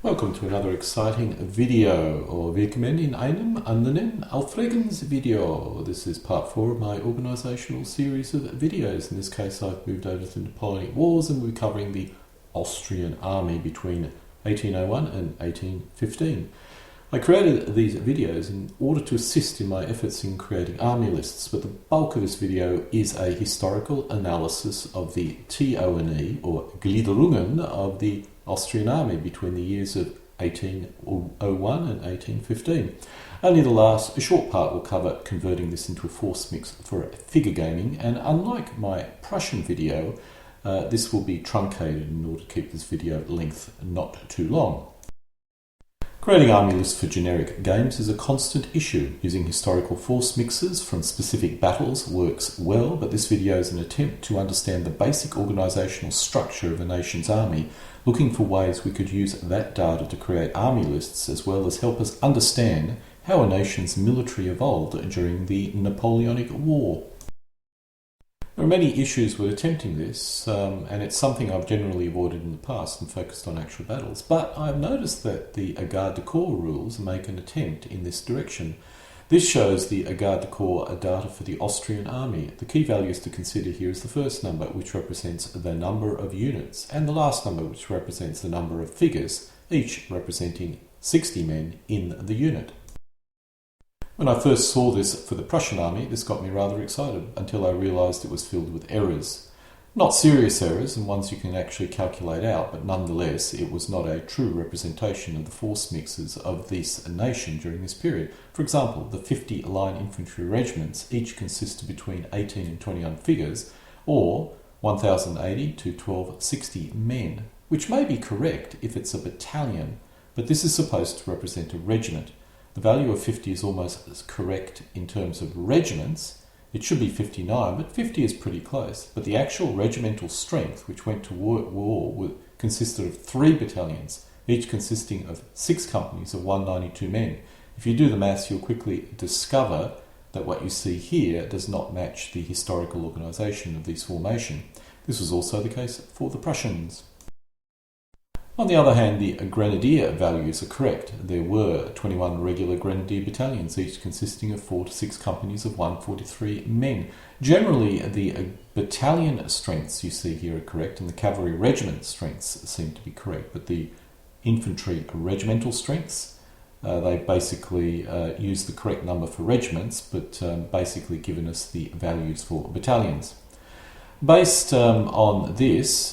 Welcome to another exciting video, or willkommen in einem anderen Aufregungsvideo. This is part 4 of my organisational series of videos. In this case I've moved over to the Napoleonic Wars and we're covering the Austrian army between 1801 and 1815. I created these videos in order to assist in my efforts in creating army lists, but the bulk of this video is a historical analysis of the TONE, or Gliederungen, of the Austrian army between the years of 1801 and 1815. Only the last short part will cover converting this into a force mix for figure gaming, and unlike my Prussian video, this will be truncated in order to keep this video length not too long. Creating army lists for generic games is a constant issue. Using historical force mixes from specific battles works well, but this video is an attempt to understand the basic organisational structure of a nation's army, looking for ways we could use that data to create army lists, as well as help us understand how a nation's military evolved during the Napoleonic War. There are many issues with attempting this, and it's something I've generally avoided in the past and focused on actual battles. But I've noticed that the garde du corps rules make an attempt in this direction. This shows the garde du corps data for the Austrian army. The key values to consider here is the first number, which represents the number of units, and the last number, which represents the number of figures, each representing 60 men in the unit. When I first saw this for the Prussian army, this got me rather excited until I realised it was filled with errors. Not serious errors, and ones you can actually calculate out, but nonetheless it was not a true representation of the force mixes of this nation during this period. For example, the 50 line infantry regiments each consisted between 18 and 21 figures, or 1080 to 1260 men, which may be correct if it's a battalion, but this is supposed to represent a regiment. The value of 50 is almost as correct in terms of regiments. It should be 59, but 50 is pretty close. But the actual regimental strength, which went to war, consisted of 3 battalions, each consisting of 6 companies of 192 men. If you do the maths, you'll quickly discover that what you see here does not match the historical organisation of this formation. This was also the case for the Prussians. On the other hand, the grenadier values are correct. There were 21 regular grenadier battalions, each consisting of 4 to 6 companies of 143 men. Generally, the battalion strengths you see here are correct, and the cavalry regiment strengths seem to be correct, but the infantry regimental strengths, they basically use the correct number for regiments, but basically given us the values for battalions. Based on this,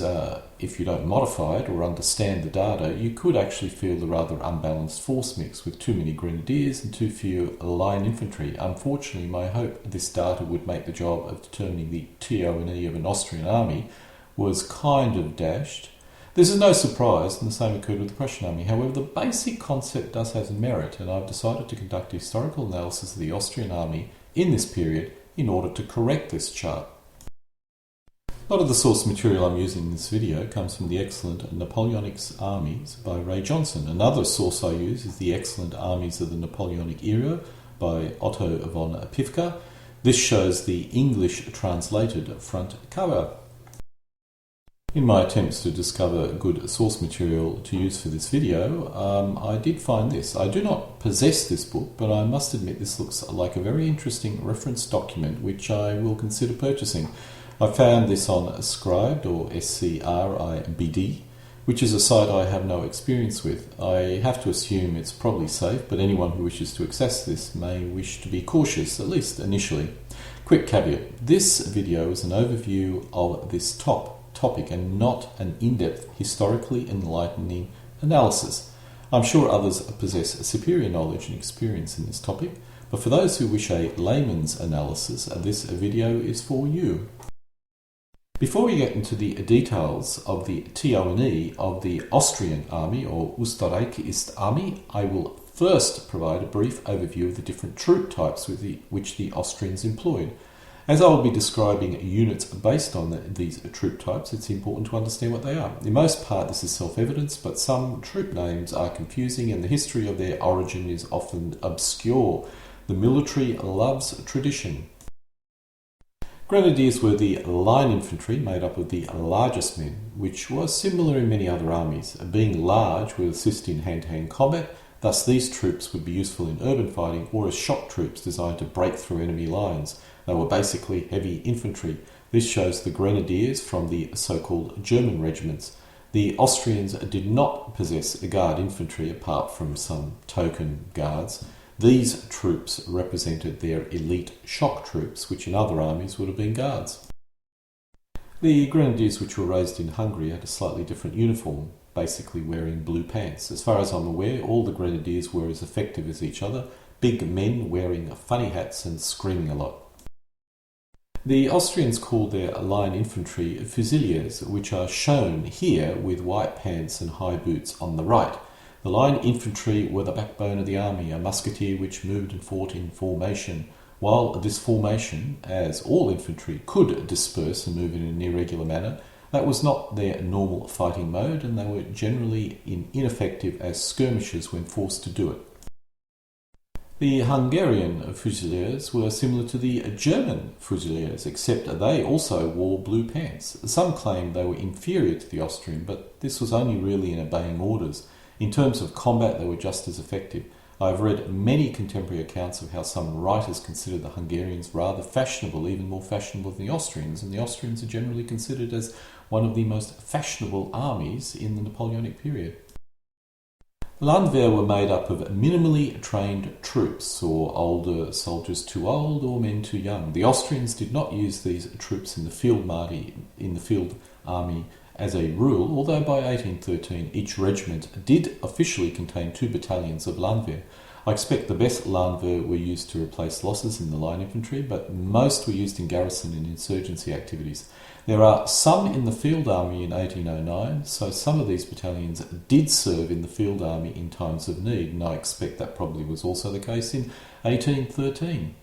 if you don't modify it or understand the data, you could actually feel the rather unbalanced force mix with too many grenadiers and too few line infantry. Unfortunately, my hope this data would make the job of determining the TONE of an Austrian army was kind of dashed. This is no surprise, and the same occurred with the Prussian army. However, the basic concept does have merit, and I've decided to conduct a historical analysis of the Austrian army in this period in order to correct this chart. A lot of the source material I'm using in this video comes from the excellent Napoleonic Armies by Ray Johnson. Another source I use is the excellent Armies of the Napoleonic Era by Otto von Pifka. This shows the English translated front cover. In my attempts to discover good source material to use for this video, I did find this. I do not possess this book, but I must admit this looks like a very interesting reference document which I will consider purchasing. I found this on Scribd, or Scribd, which is a site I have no experience with. I have to assume it's probably safe, but anyone who wishes to access this may wish to be cautious, at least initially. Quick caveat, this video is an overview of this topic and not an in-depth, historically enlightening analysis. I'm sure others possess superior knowledge and experience in this topic, but for those who wish a layman's analysis, this video is for you. Before we get into the details of the TONE of the Austrian army, or Österreichische Army, I will first provide a brief overview of the different troop types which the Austrians employed. As I will be describing units based on these troop types, it's important to understand what they are. In most part, this is self-evident, but some troop names are confusing and the history of their origin is often obscure. The military loves tradition. Grenadiers were the line infantry made up of the largest men, which was similar in many other armies. Being large would assist in hand-to-hand combat, thus these troops would be useful in urban fighting or as shock troops designed to break through enemy lines. They were basically heavy infantry. This shows the grenadiers from the so-called German regiments. The Austrians did not possess guard infantry apart from some token guards. These troops represented their elite shock troops, which in other armies would have been guards. The grenadiers which were raised in Hungary had a slightly different uniform, basically wearing blue pants. As far as I'm aware, all the grenadiers were as effective as each other, big men wearing funny hats and screaming a lot. The Austrians called their line infantry fusiliers, which are shown here with white pants and high boots on the right. The line infantry were the backbone of the army, a musketeer which moved and fought in formation. While this formation, as all infantry, could disperse and move in an irregular manner, that was not their normal fighting mode, and they were generally ineffective as skirmishers when forced to do it. The Hungarian fusiliers were similar to the German fusiliers, except they also wore blue pants. Some claimed they were inferior to the Austrian, but this was only really in obeying orders. In terms of combat, they were just as effective. I have read many contemporary accounts of how some writers consider the Hungarians rather fashionable, even more fashionable than the Austrians, and the Austrians are generally considered as one of the most fashionable armies in the Napoleonic period. Landwehr were made up of minimally trained troops, or older soldiers too old or men too young. The Austrians did not use these troops in the field army as a rule, although by 1813 each regiment did officially contain 2 battalions of Landwehr. I expect the best Landwehr were used to replace losses in the line infantry, but most were used in garrison and insurgency activities. There are some in the field army in 1809, so some of these battalions did serve in the field army in times of need, and I expect that probably was also the case in 1813.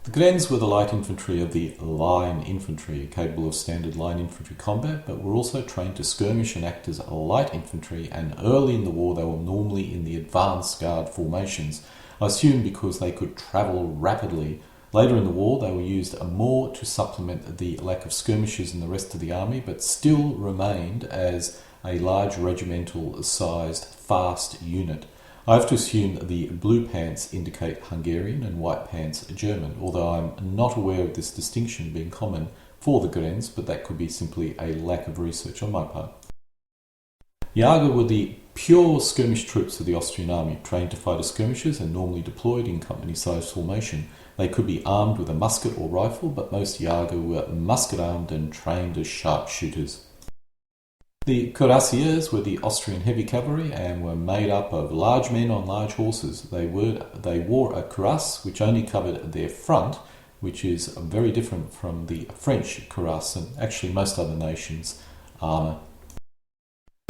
The Grenz were the light infantry of the line infantry, capable of standard line infantry combat, but were also trained to skirmish and act as light infantry, and early in the war they were normally in the advance guard formations, I assume because they could travel rapidly. Later in the war they were used more to supplement the lack of skirmishers in the rest of the army, but still remained as a large regimental-sized fast unit. I have to assume that the blue pants indicate Hungarian and white pants German, although I'm not aware of this distinction being common for the Grenz, but that could be simply a lack of research on my part. Jager were the pure skirmish troops of the Austrian army, trained to fight as skirmishers and normally deployed in company-sized formation. They could be armed with a musket or rifle, but most Jager were musket-armed and trained as sharpshooters. The Cuirassiers were the Austrian heavy cavalry and were made up of large men on large horses. They wore a cuirass which only covered their front, which is very different from the French cuirass and actually most other nations' armour.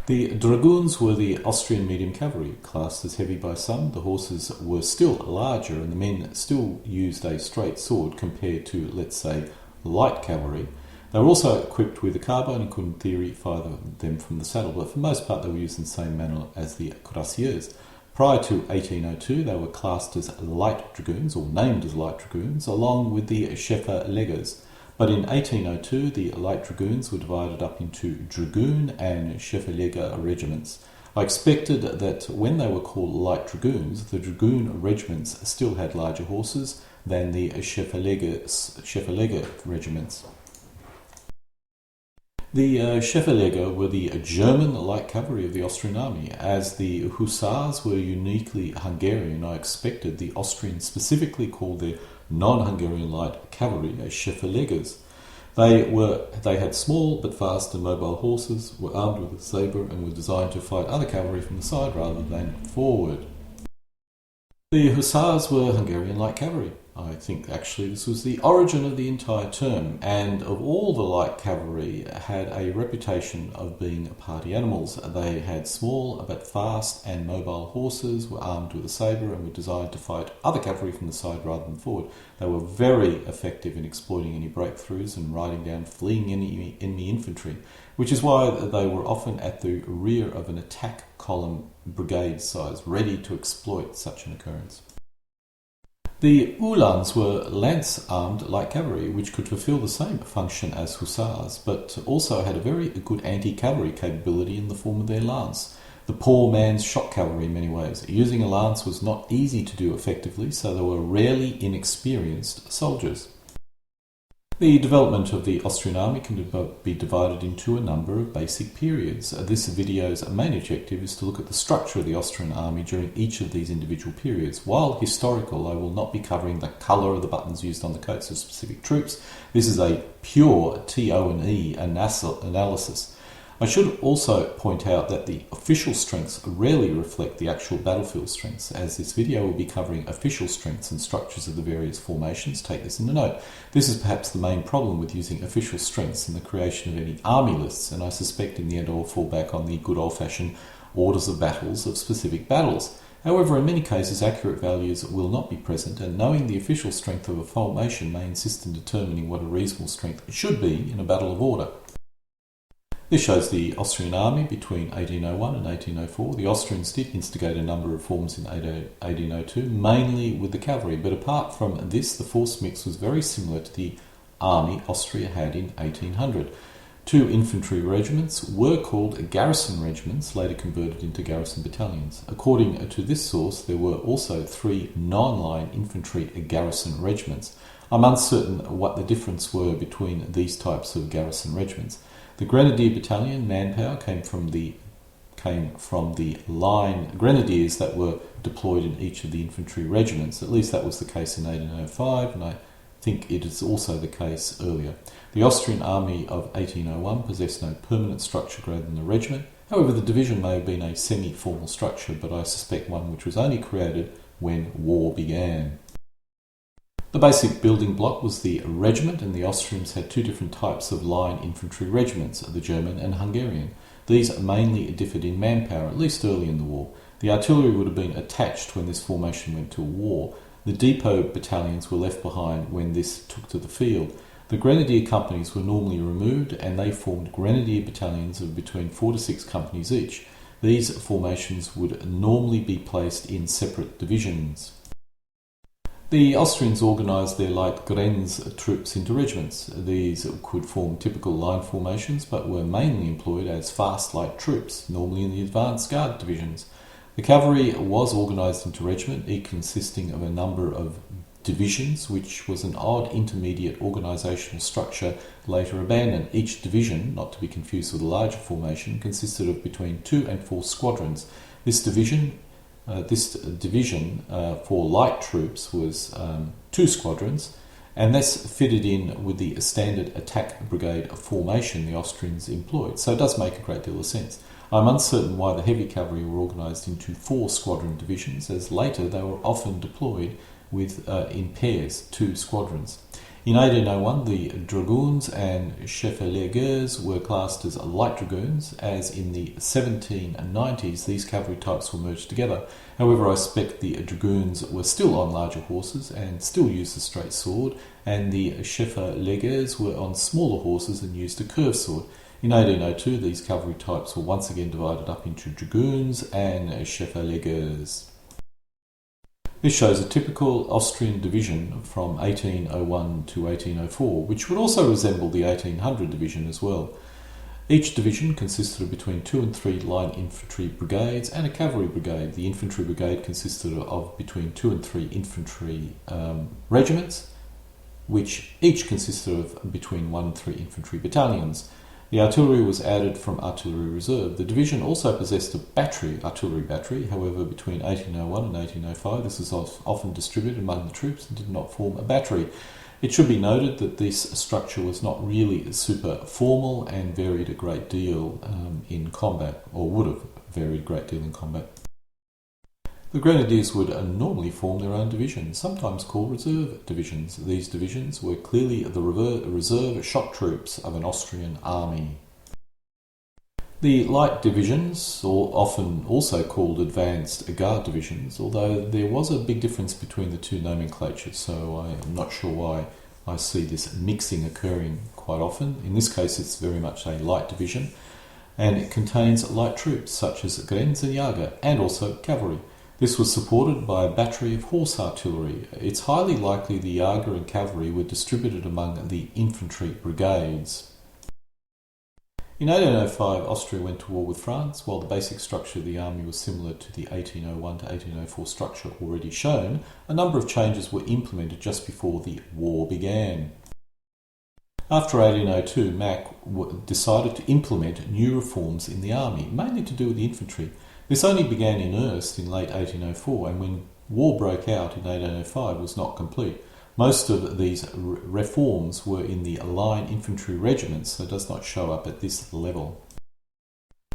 The Dragoons were the Austrian medium cavalry, classed as heavy by some. The horses were still larger and the men still used a straight sword compared to, let's say, light cavalry. They were also equipped with a carbine and could in theory fire them from the saddle, but for the most part they were used in the same manner as the Cuirassiers. Prior to 1802 they were classed as light dragoons, or named as light dragoons, along with the Chevau-legers. But in 1802 the light dragoons were divided up into dragoon and Chevau-leger regiments. I expected that when they were called light dragoons, the dragoon regiments still had larger horses than the Chevau-leger regiments. The Chevau-leger were the German light cavalry of the Austrian army. As the Hussars were uniquely Hungarian, I expected the Austrians specifically called their non-Hungarian light cavalry Chevau-legers. They had small but fast and mobile horses, were armed with a sabre, and were designed to fight other cavalry from the side rather than forward. The Hussars were Hungarian light cavalry. I think actually this was the origin of the entire term, and of all the light cavalry had a reputation of being party animals. They had small but fast and mobile horses, were armed with a sabre, and were designed to fight other cavalry from the side rather than forward. They were very effective in exploiting any breakthroughs and riding down fleeing enemy infantry, which is why they were often at the rear of an attack column brigade size, ready to exploit such an occurrence. The Uhlans were lance-armed light cavalry, which could fulfill the same function as Hussars, but also had a very good anti-cavalry capability in the form of their lance. The poor man's shock cavalry in many ways. Using a lance was not easy to do effectively, so they were rarely inexperienced soldiers. The development of the Austrian army can be divided into a number of basic periods. This video's main objective is to look at the structure of the Austrian army during each of these individual periods. While historical, I will not be covering the colour of the buttons used on the coats of specific troops. This is a pure TO&E analysis. I should also point out that the official strengths rarely reflect the actual battlefield strengths. As this video will be covering official strengths and structures of the various formations, take this into note. This is perhaps the main problem with using official strengths in the creation of any army lists, and I suspect in the end I will fall back on the good old-fashioned orders of battles of specific battles. However, in many cases accurate values will not be present, and knowing the official strength of a formation may insist in determining what a reasonable strength should be in a battle of order. This shows the Austrian army between 1801 and 1804. The Austrians did instigate a number of reforms in 1802, mainly with the cavalry, but apart from this, the force mix was very similar to the army Austria had in 1800. 2 infantry regiments were called garrison regiments, later converted into garrison battalions. According to this source, there were also 3 non-line infantry garrison regiments. I'm uncertain what the difference were between these types of garrison regiments. The Grenadier Battalion manpower came from the line grenadiers that were deployed in each of the infantry regiments. At least that was the case in 1805, and I think it is also the case earlier. The Austrian army of 1801 possessed no permanent structure greater than a regiment. However, the division may have been a semi-formal structure, but I suspect one which was only created when war began. The basic building block was the regiment, and the Austrians had 2 different types of line infantry regiments, the German and Hungarian. These mainly differed in manpower, at least early in the war. The artillery would have been attached when this formation went to war. The depot battalions were left behind when this took to the field. The grenadier companies were normally removed, and they formed grenadier battalions of between 4 to 6 companies each. These formations would normally be placed in separate divisions. The Austrians organised their light Grenz troops into regiments. These could form typical line formations, but were mainly employed as fast light troops, normally in the advanced guard divisions. The cavalry was organised into regiment, each consisting of a number of divisions, which was an odd intermediate organisational structure later abandoned. Each division, not to be confused with a larger formation, consisted of between 2 and 4 squadrons. This division for light troops was 2 squadrons, and this fitted in with the standard attack brigade formation the Austrians employed, so it does make a great deal of sense. I'm uncertain why the heavy cavalry were organised into 4 squadron divisions, as later they were often deployed in pairs, 2 squadrons. In 1801, the Dragoons and Chevau-legers were classed as light dragoons, as in the 1790s these cavalry types were merged together. However, I suspect the Dragoons were still on larger horses and still used the straight sword, and the Chevau-legers were on smaller horses and used a curved sword. In 1802, these cavalry types were once again divided up into Dragoons and Chevau-legers. This shows a typical Austrian division from 1801 to 1804, which would also resemble the 1800 division as well. Each division consisted of between 2 and 3 line infantry brigades and a cavalry brigade. The infantry brigade consisted of between 2 and 3 infantry regiments, which each consisted of between 1 and 3 infantry battalions. The artillery was added from artillery reserve. The division also possessed a artillery battery. However, between 1801 and 1805, this was often distributed among the troops and did not form a battery. It should be noted that this structure was not really super formal and varied a great deal in combat, or would have varied a great deal in combat. The grenadiers would normally form their own divisions, sometimes called reserve divisions. These divisions were clearly the reserve shock troops of an Austrian army. The light divisions, or often also called advanced guard divisions, although there was a big difference between the 2 nomenclatures, so I'm not sure why I see this mixing occurring quite often. In this case, it's very much a light division, and it contains light troops such as Grenz and Jager, and also cavalry. This was supported by a battery of horse artillery. It's highly likely the Jager and cavalry were distributed among the infantry brigades. In 1805, Austria went to war with France. While the basic structure of the army was similar to the 1801 to 1804 structure already shown, a number of changes were implemented just before the war began. After 1802, Mack decided to implement new reforms in the army, mainly to do with the infantry. This only began in earnest in late 1804, and when war broke out in 1805 was not complete. Most of these reforms were in the line infantry regiments, so it does not show up at this level.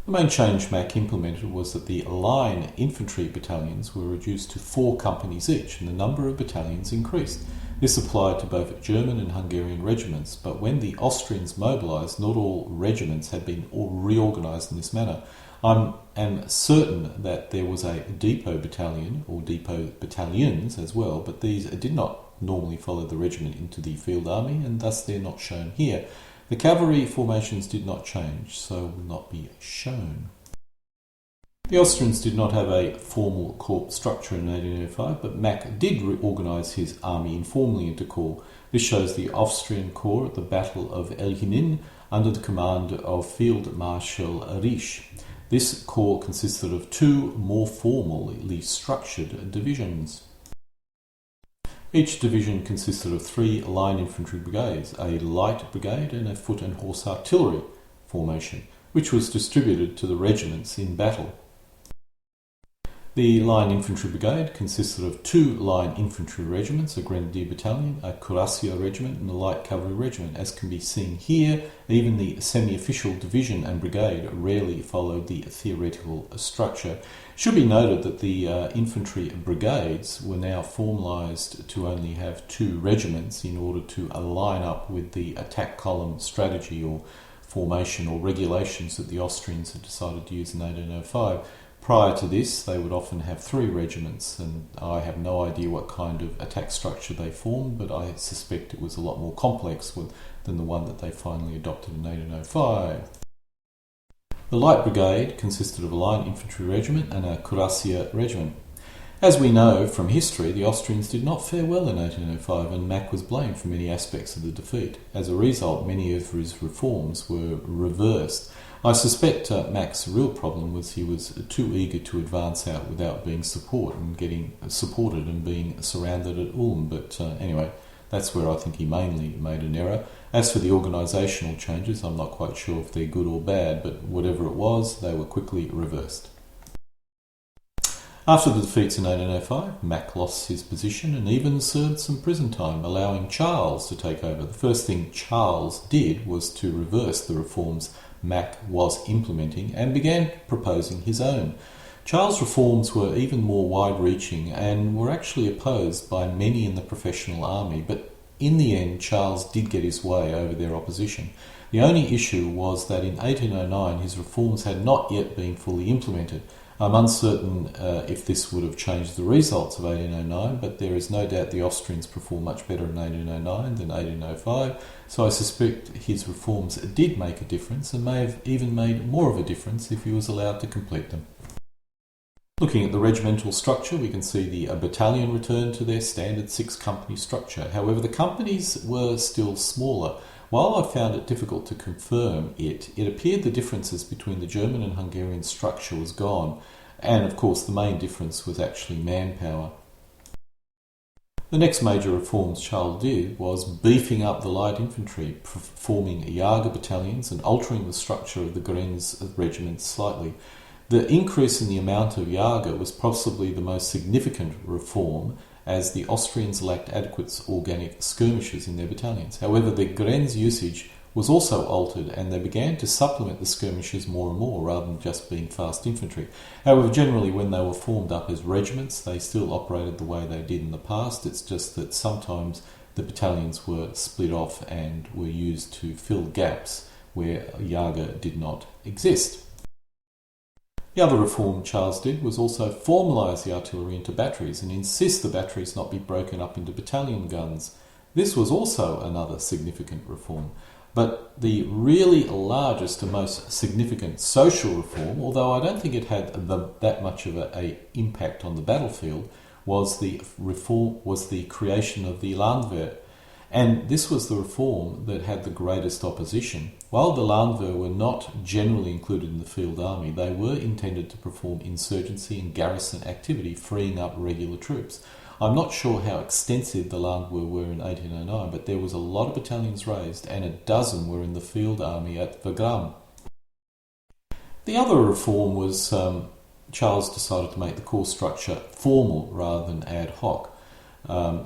The main change Mack implemented was that the line infantry battalions were reduced to 4 companies each, and the number of battalions increased. This applied to both German and Hungarian regiments, but when the Austrians mobilised, not all regiments had been reorganised in this manner. I am certain that there was a depot battalion, or depot battalions as well, but these did not normally follow the regiment into the field army, and thus they're not shown here. The cavalry formations did not change, so will not be shown. The Austrians did not have a formal corps structure in 1805, but Mack did reorganise his army informally into corps. This shows the Austrian corps at the Battle of Elchinin under the command of Field Marshal Riesch. This corps consisted of 2 more formally structured divisions. Each division consisted of 3 line infantry brigades, a light brigade and a foot and horse artillery formation, which was distributed to the regiments in battle. The line infantry brigade consisted of 2 line infantry regiments, a grenadier battalion, a Cuirassier regiment and a light cavalry regiment. As can be seen here, even the semi-official division and brigade rarely followed the theoretical structure. It should be noted that the infantry brigades were now formalised to only have 2 regiments in order to align up with the attack column strategy or formation or regulations that the Austrians had decided to use in 1805. Prior to this, they would often have 3 regiments, and I have no idea what kind of attack structure they formed, but I suspect it was a lot more complex than the one that they finally adopted in 1805. The light brigade consisted of a line infantry regiment and a Cuirassier regiment. As we know from history, the Austrians did not fare well in 1805, and Mack was blamed for many aspects of the defeat. As a result, many of his reforms were reversed. I suspect Mack's real problem was he was too eager to advance out without being supported and being surrounded at Ulm. But anyway, that's where I think he mainly made an error. As for the organisational changes, I'm not quite sure if they're good or bad, but whatever it was, they were quickly reversed. After the defeats in 1805, Mack lost his position and even served some prison time, allowing Charles to take over. The first thing Charles did was to reverse the reforms Mack was implementing and began proposing his own. Charles' reforms were even more wide-reaching and were actually opposed by many in the professional army, but in the end Charles did get his way over their opposition. The only issue was that in 1809 his reforms had not yet been fully implemented. I'm uncertain if this would have changed the results of 1809, but there is no doubt the Austrians performed much better in 1809 than 1805, so I suspect his reforms did make a difference and may have even made more of a difference if he was allowed to complete them. Looking at the regimental structure, we can see the battalion returned to their standard 6-company structure. However, the companies were still smaller. While I found it difficult to confirm it appeared the differences between the German and Hungarian structure was gone, and of course the main difference was actually manpower. The next major reforms Charles did was beefing up the light infantry, forming Jager battalions and altering the structure of the Grenz regiments slightly. The increase in the amount of Jager was possibly the most significant reform, as the Austrians lacked adequate organic skirmishers in their battalions. However, the Grenz usage was also altered, and they began to supplement the skirmishers more and more rather than just being fast infantry. However, generally when they were formed up as regiments, they still operated the way they did in the past. It's just that sometimes the battalions were split off and were used to fill gaps where Jager did not exist. The other reform Charles did was also formalise the artillery into batteries and insist the batteries not be broken up into battalion guns. This was also another significant reform. But the really largest and most significant social reform, although I don't think it had that much of a impact on the battlefield, was the creation of the Landwehr. And this was the reform that had the greatest opposition. While the Landwehr were not generally included in the field army, they were intended to perform insurgency and garrison activity, freeing up regular troops. I'm not sure how extensive the Landwehr were in 1809, but there was a lot of battalions raised, and a dozen were in the field army at Wagram. The other reform was Charles decided to make the corps structure formal rather than ad hoc.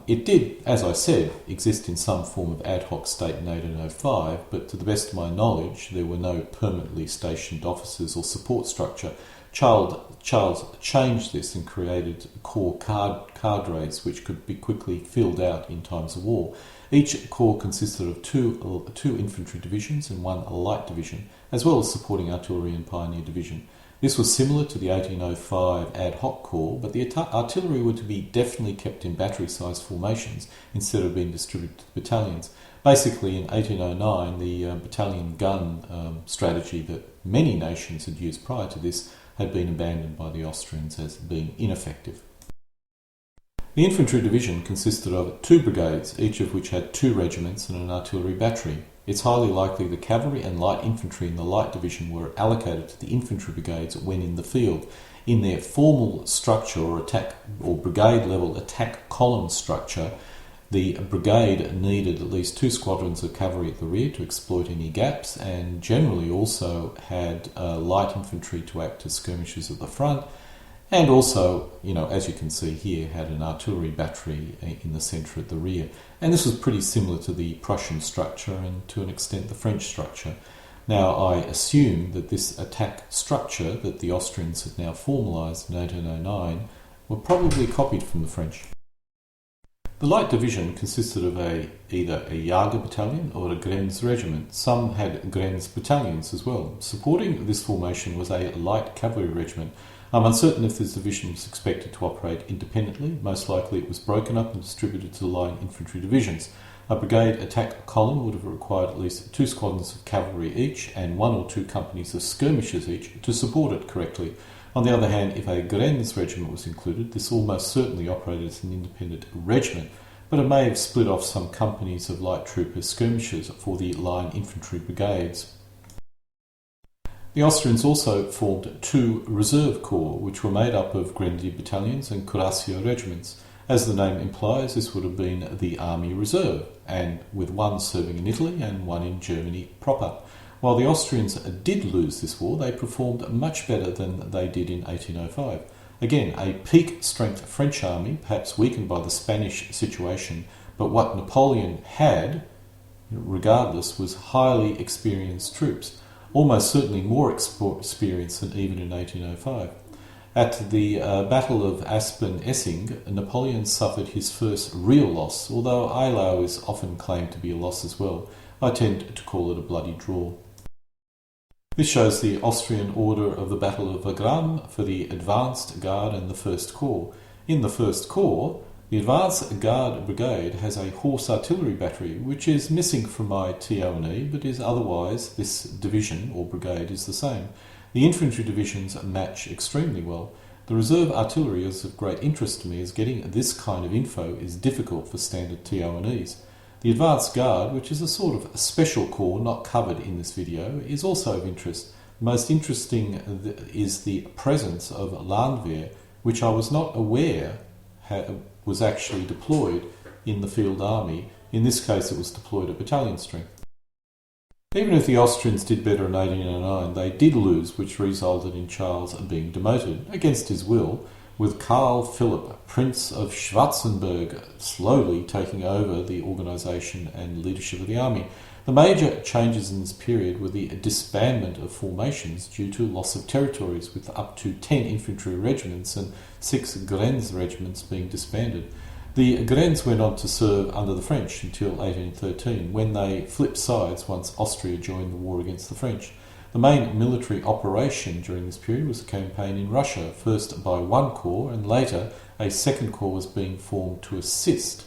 It did, as I said, exist in some form of ad hoc state in 1805, but to the best of my knowledge, there were no permanently stationed officers or support structure. Charles changed this and created corps cadres which could be quickly filled out in times of war. Each corps consisted of two infantry divisions and one light division, as well as supporting artillery and pioneer division. This was similar to the 1805 ad hoc corps, but the artillery were to be definitely kept in battery-sized formations instead of being distributed to battalions. Basically, in 1809, the battalion gun strategy that many nations had used prior to this had been abandoned by the Austrians as being ineffective. The infantry division consisted of 2 brigades, each of which had 2 regiments and an artillery battery. It's highly likely the cavalry and light infantry in the light division were allocated to the infantry brigades when in the field. In their formal structure or attack or brigade level attack column structure, the brigade needed at least 2 squadrons of cavalry at the rear to exploit any gaps, and generally also had light infantry to act as skirmishers at the front, and also, as you can see here, had an artillery battery in the centre at the rear. And this was pretty similar to the Prussian structure and to an extent the French structure. Now, I assume that this attack structure that the Austrians had now formalised in 1809 were probably copied from the French. The light division consisted of either a Jager battalion or a Grenz regiment. Some had Grenz battalions as well. Supporting this formation was a light cavalry regiment. I'm uncertain if this division was expected to operate independently. Most likely it was broken up and distributed to the line infantry divisions. A brigade attack column would have required at least 2 squadrons of cavalry each and 1 or 2 companies of skirmishers each to support it correctly. On the other hand, if a Grenz regiment was included, this almost certainly operated as an independent regiment, but it may have split off some companies of light troopers skirmishers for the line infantry brigades. The Austrians also formed 2 reserve corps, which were made up of grenadier battalions and Cuirassier regiments. As the name implies, this would have been the Army Reserve, and with 1 serving in Italy and 1 in Germany proper. While the Austrians did lose this war, they performed much better than they did in 1805. Again, a peak strength French army, perhaps weakened by the Spanish situation, but what Napoleon had, regardless, was highly experienced troops. Almost certainly more experienced than even in 1805. At the Battle of Aspern-Essing, Napoleon suffered his first real loss, although Eylau is often claimed to be a loss as well. I tend to call it a bloody draw. This shows the Austrian order of the Battle of Wagram for the Advanced Guard and the First Corps. In the First Corps, the Advanced Guard Brigade has a horse artillery battery, which is missing from my TO&E, but is otherwise, this division or brigade is the same. The infantry divisions match extremely well. The reserve artillery is of great interest to me, as getting this kind of info is difficult for standard TO&Es. The Advanced Guard, which is a sort of special corps not covered in this video, is also of interest. Most interesting is the presence of Landwehr, which I was not aware was actually deployed in the field army. In this case, it was deployed at battalion strength. Even if the Austrians did better in 1809, they did lose, which resulted in Charles being demoted, against his will, with Karl Philipp, Prince of Schwarzenberg, slowly taking over the organisation and leadership of the army. The major changes in this period were the disbandment of formations due to loss of territories, with up to 10 infantry regiments and 6 Grenz regiments being disbanded. The Grenz went on to serve under the French until 1813, when they flipped sides once Austria joined the war against the French. The main military operation during this period was a campaign in Russia, first by 1 corps and later a 2nd corps was being formed to assist.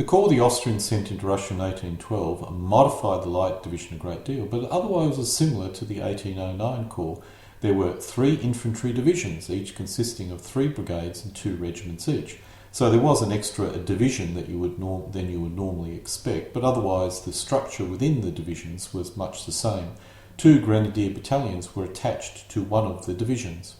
The corps the Austrians sent into Russia in 1812 modified the Light Division a great deal, but otherwise was similar to the 1809 corps. There were 3 infantry divisions, each consisting of 3 brigades and 2 regiments each. So there was an extra division that you would normally expect, but otherwise the structure within the divisions was much the same. 2 grenadier battalions were attached to one of the divisions.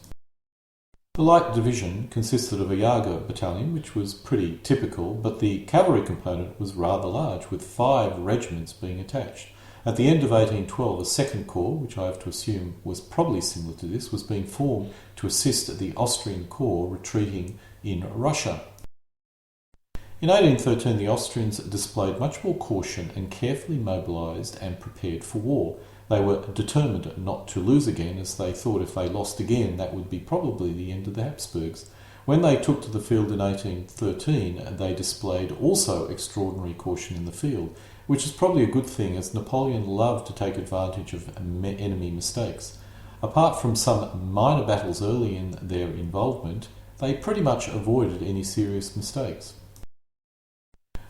The Light Division consisted of a Jager battalion, which was pretty typical, but the cavalry component was rather large, with 5 regiments being attached. At the end of 1812, a second corps, which I have to assume was probably similar to this, was being formed to assist the Austrian corps retreating in Russia. In 1813, the Austrians displayed much more caution and carefully mobilised and prepared for war. They were determined not to lose again, as they thought if they lost again that would be probably the end of the Habsburgs. When they took to the field in 1813, they displayed also extraordinary caution in the field, which is probably a good thing, as Napoleon loved to take advantage of enemy mistakes. Apart from some minor battles early in their involvement, they pretty much avoided any serious mistakes.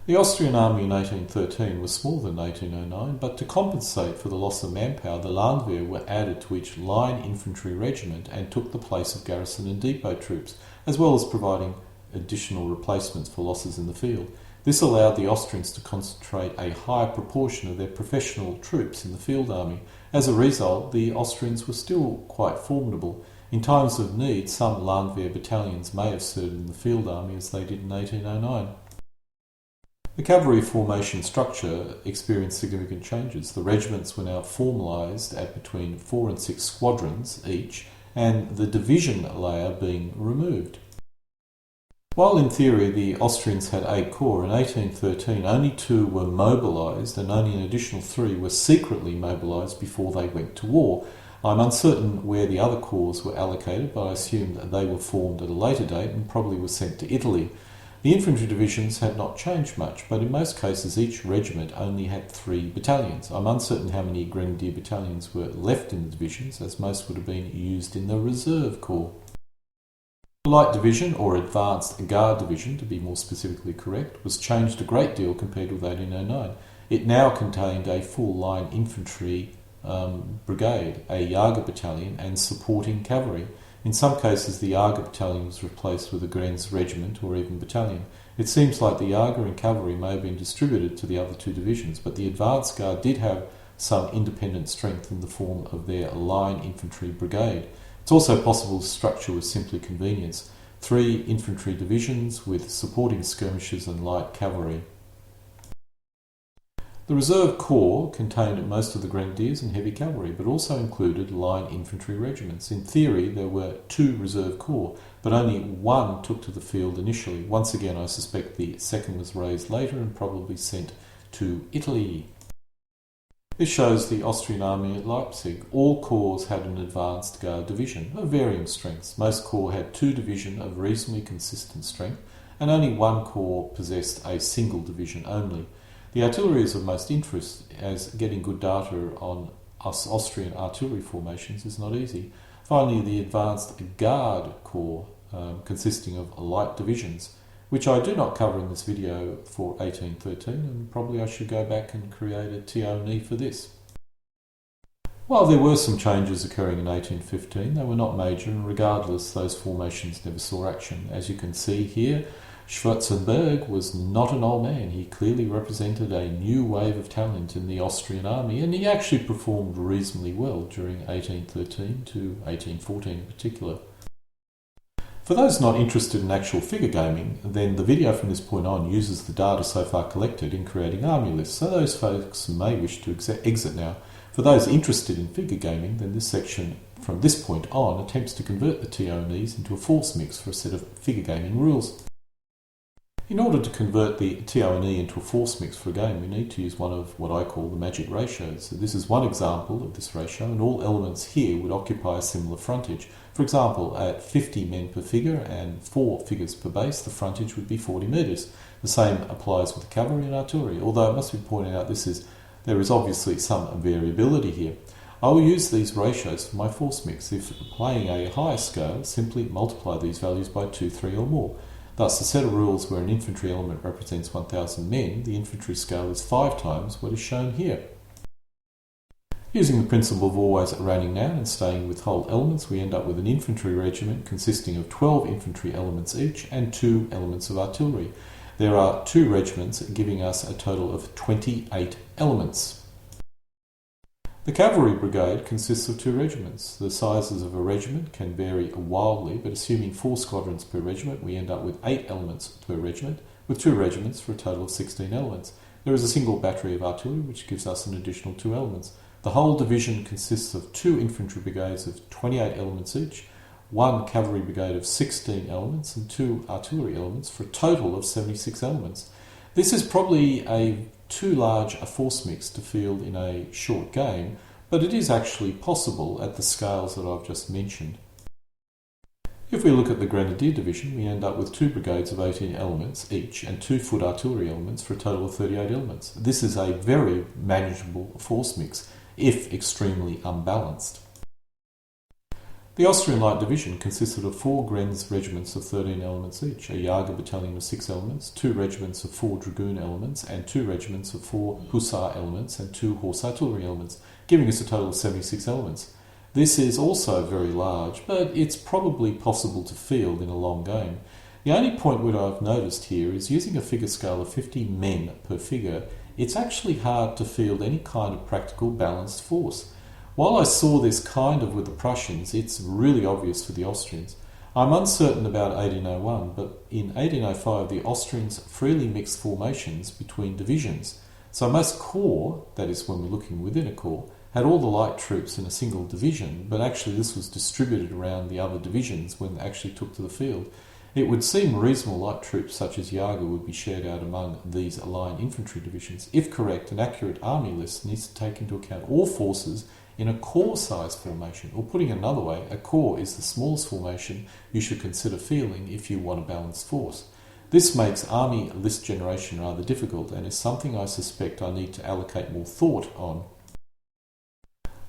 The Austrian army in 1813 was smaller than 1809, but to compensate for the loss of manpower, the Landwehr were added to each line infantry regiment and took the place of garrison and depot troops, as well as providing additional replacements for losses in the field. This allowed the Austrians to concentrate a higher proportion of their professional troops in the field army. As a result, the Austrians were still quite formidable. In times of need, some Landwehr battalions may have served in the field army as they did in 1809. The cavalry formation structure experienced significant changes. The regiments were now formalised at between 4 and 6 squadrons each, and the division layer being removed. While in theory the Austrians had 8 corps, in 1813 only 2 were mobilised and only an additional 3 were secretly mobilised before they went to war. I'm uncertain where the other corps were allocated, but I assume that they were formed at a later date and probably were sent to Italy. The infantry divisions had not changed much, but in most cases each regiment only had 3 battalions. I'm uncertain how many grenadier battalions were left in the divisions, as most would have been used in the reserve corps. The Light Division, or Advanced Guard Division to be more specifically correct, was changed a great deal compared with 1809. It now contained a full-line infantry brigade, a Jager battalion and supporting cavalry. In some cases the Jager battalion was replaced with a Grenz regiment or even battalion. It seems like the Jager and cavalry may have been distributed to the other 2 divisions, but the Advanced Guard did have some independent strength in the form of their line infantry brigade. It's also possible the structure was simply convenience. 3 infantry divisions with supporting skirmishers and light cavalry. The Reserve Corps contained most of the grenadiers and heavy cavalry, but also included line infantry regiments. In theory, there were 2 Reserve Corps, but only 1 took to the field initially. Once again, I suspect the second was raised later and probably sent to Italy. This shows the Austrian army at Leipzig. All corps had an advanced guard division of varying strengths. Most corps had 2 divisions of reasonably consistent strength, and only 1 corps possessed a single division only. The artillery is of most interest, as getting good data on Austrian artillery formations is not easy. Finally, the Advanced Guard Corps, consisting of light divisions, which I do not cover in this video for 1813, and probably I should go back and create a TIEL for this. While there were some changes occurring in 1815, they were not major, and regardless, those formations never saw action. As you can see here, Schwarzenberg was not an old man. He clearly represented a new wave of talent in the Austrian army, and he actually performed reasonably well during 1813 to 1814 in particular. For those not interested in actual figure gaming, then the video from this point on uses the data so far collected in creating army lists, so those folks may wish to exit now. For those interested in figure gaming, then this section from this point on attempts to convert the TIELs into a force mix for a set of figure gaming rules. In order to convert the TIEL into a force mix for a game, we need to use one of what I call the magic ratios. So this is one example of this ratio, and all elements here would occupy a similar frontage. For example, at 50 men per figure and 4 figures per base, the frontage would be 40 metres. The same applies with cavalry and artillery, although it must be pointed out there is obviously some variability here. I will use these ratios for my force mix. If playing a higher scale, simply multiply these values by 2, 3 or more. Thus, a set of rules where an infantry element represents 1,000 men, the infantry scale is 5 times what is shown here. Using the principle of always raining down and staying with whole elements, we end up with an infantry regiment consisting of 12 infantry elements each and 2 elements of artillery. There are 2 regiments, giving us a total of 28 elements. The Cavalry Brigade consists of 2 regiments. The sizes of a regiment can vary wildly, but assuming 4 squadrons per regiment, we end up with 8 elements per regiment, with 2 regiments for a total of 16 elements. There is a single battery of artillery, which gives us an additional 2 elements. The whole division consists of 2 infantry brigades of 28 elements each, 1 cavalry brigade of 16 elements, and 2 artillery elements for a total of 76 elements. This is probably too large a force mix to field in a short game, but it is actually possible at the scales that I've just mentioned. If we look at the Grenadier Division, we end up with 2 brigades of 18 elements each and 2 foot artillery elements for a total of 38 elements. This is a very manageable force mix, if extremely unbalanced. The Austrian Light Division consisted of 4 Grenz regiments of 13 elements each, a Jager battalion of 6 elements, 2 regiments of 4 Dragoon elements, and 2 regiments of 4 Hussar elements and 2 horse artillery elements, giving us a total of 76 elements. This is also very large, but it's probably possible to field in a long game. The only point which I've noticed here is using a figure scale of 50 men per figure, it's actually hard to field any kind of practical balanced force. While I saw this kind of with the Prussians, it's really obvious for the Austrians. I'm uncertain about 1801, but in 1805 the Austrians freely mixed formations between divisions. So most corps, that is when we're looking within a corps, had all the light troops in a single division, but actually this was distributed around the other divisions when they actually took to the field. It would seem reasonable light troops such as Jager would be shared out among these line infantry divisions. If correct, an accurate army list needs to take into account all forces in a corps-size formation, or putting it another way, a corps is the smallest formation you should consider fielding if you want a balanced force. This makes army list generation rather difficult and is something I suspect I need to allocate more thought on.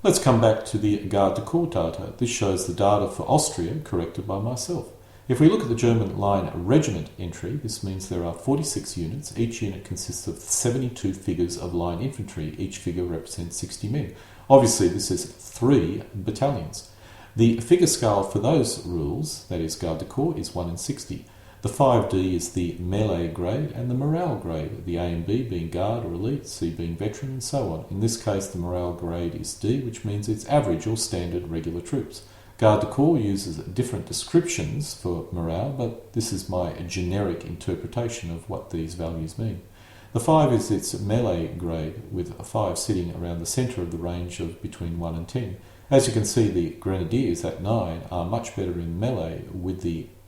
Let's come back to the Garde du Corps data. This shows the data for Austria corrected by myself. If we look at the German line regiment entry, this means there are 46 units. Each unit consists of 72 figures of line infantry. Each figure represents 60 men. Obviously, this is 3 battalions. The figure scale for those rules, that is Garde du Corps, is 1 in 60. The 5D is the melee grade and the morale grade, the A and B being guard or elite, C being veteran, and so on. In this case, the morale grade is D, which means it's average or standard regular troops. Garde du Corps uses different descriptions for morale, but this is my generic interpretation of what these values mean. The 5 is its melee grade, with a 5 sitting around the centre of the range of between 1 and 10. As you can see, the Grenadiers at 9 are much better in melee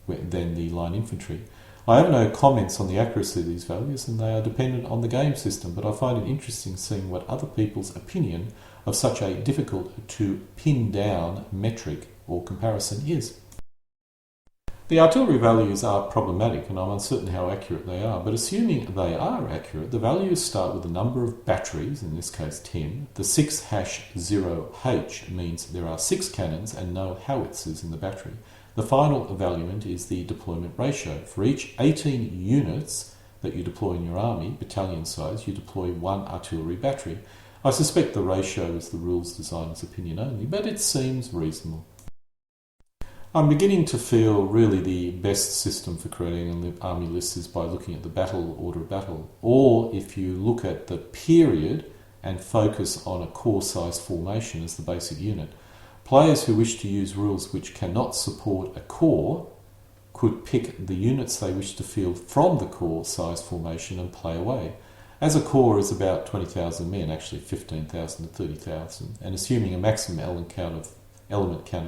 than the line infantry. I have no comments on the accuracy of these values, and they are dependent on the game system, but I find it interesting seeing what other people's opinion of such a difficult to pin down metric or comparison is. The artillery values are problematic, and I'm uncertain how accurate they are, but assuming they are accurate, the values start with the number of batteries, in this case 10. The 6-0H means there are 6 cannons and no howitzers in the battery. The final evaluant is the deployment ratio. For each 18 units that you deploy in your army, battalion size, you deploy 1 artillery battery. I suspect the ratio is the rules designer's opinion only, but it seems reasonable. I'm beginning to feel really the best system for creating an army list is by looking at the battle order of battle, or if you look at the period and focus on a corps-sized formation as the basic unit. Players who wish to use rules which cannot support a corps could pick the units they wish to field from the corps-sized formation and play away. As a corps is about 20,000 men, actually 15,000 to 30,000, and assuming a maximum element count of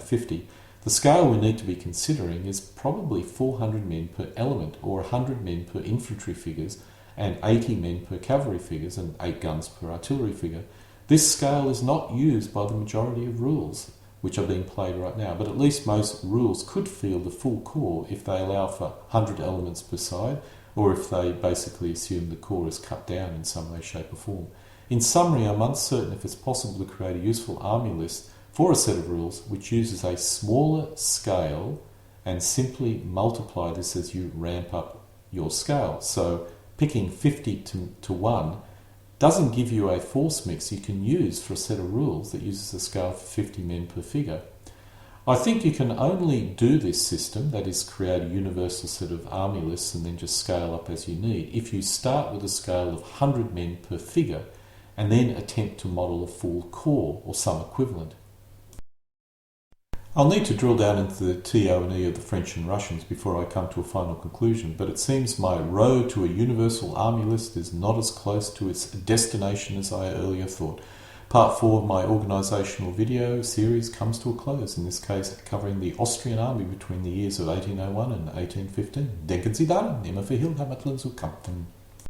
50, the scale we need to be considering is probably 400 men per element, or 100 men per infantry figures, and 80 men per cavalry figures, and 8 guns per artillery figure. This scale is not used by the majority of rules, which are being played right now, but at least most rules could field a full corps if they allow for 100 elements per side, or if they basically assume the corps is cut down in some way, shape or form. In summary, I'm uncertain if it's possible to create a useful army list for a set of rules which uses a smaller scale and simply multiply this as you ramp up your scale. So picking 50 to 1 doesn't give you a force mix you can use for a set of rules that uses a scale for 50 men per figure. I think you can only do this system, that is create a universal set of army lists and then just scale up as you need, if you start with a scale of 100 men per figure and then attempt to model a full corps or some equivalent. I'll need to drill down into the TO&E of the French and Russians before I come to a final conclusion, but it seems my road to a universal army list is not as close to its destination as I earlier thought. Part 4 of my organisational video series comes to a close, in this case covering the Austrian army between the years of 1801 and 1815. Denken Sie daran, immer für Hilfe, Heimatland zu kämpfen.